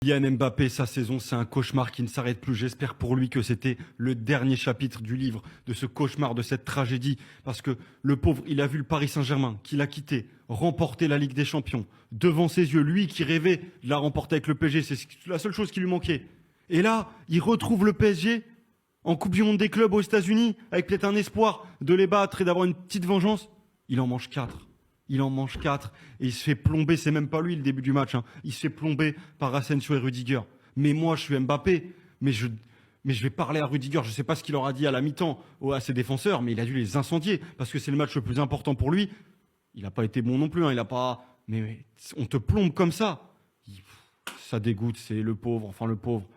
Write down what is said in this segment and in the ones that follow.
Kylian Mbappé, sa saison, c'est un cauchemar qui ne s'arrête plus. J'espère pour lui que c'était le dernier chapitre du livre, de ce cauchemar, de cette tragédie. Parce que le pauvre, il a vu le Paris Saint-Germain, qu'il a quitté, remporter la Ligue des Champions, devant ses yeux. Lui qui rêvait de la remporter avec le PSG, c'est la seule chose qui lui manquait. Et là, il retrouve le PSG en Coupe du Monde des clubs aux États-Unis, avec peut-être un espoir de les battre et d'avoir une petite vengeance. Il en mange 4. Il en mange 4 et il se fait plomber, c'est même pas lui le début du match, hein. Il se fait plomber par Asensio et Rudiger. Mais moi, je suis Mbappé, mais je vais parler à Rudiger. Je sais pas ce qu'il leur a dit à la mi-temps à ses défenseurs, mais il a dû les incendier parce que c'est le match le plus important pour lui. Il n'a pas été bon non plus, hein. Il a pas. Mais on te plombe comme ça. Ça dégoûte, c'est le pauvre, enfin le pauvre.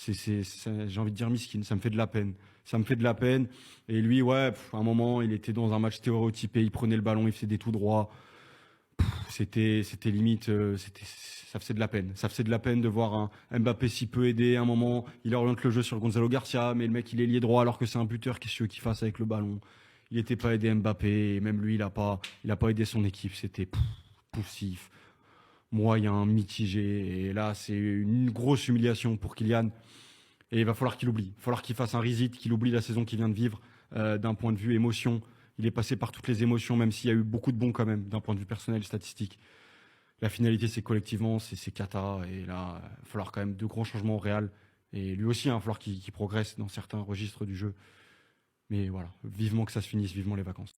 J'ai envie de dire miskin, ça me fait de la peine. Ça me fait de la peine. Et lui, ouais, à un moment, il était dans un match stéréotypé, il prenait le ballon, il faisait des tout droits. C'était limite, ça faisait de la peine. Ça faisait de la peine de voir un Mbappé si peu aidé. À un moment, il oriente le jeu sur Gonzalo Garcia, mais le mec, il est lié droit alors que c'est un buteur. Qu'est-ce que qu'il fasse avec le ballon? Il n'était pas aidé Mbappé, et même lui, il a pas aidé son équipe. C'était poussif, moyen, mitigé. Et là, c'est une grosse humiliation pour Kylian. Et il va falloir qu'il oublie. Il va falloir qu'il fasse un reset, qu'il oublie la saison qu'il vient de vivre d'un point de vue émotion. Il est passé par toutes les émotions, même s'il y a eu beaucoup de bons quand même, d'un point de vue personnel, statistique. La finalité, c'est collectivement, c'est cata. Et là, il va falloir quand même de grands changements au Real. Et lui aussi, il va falloir qu'il progresse dans certains registres du jeu. Mais voilà, vivement que ça se finisse, vivement les vacances.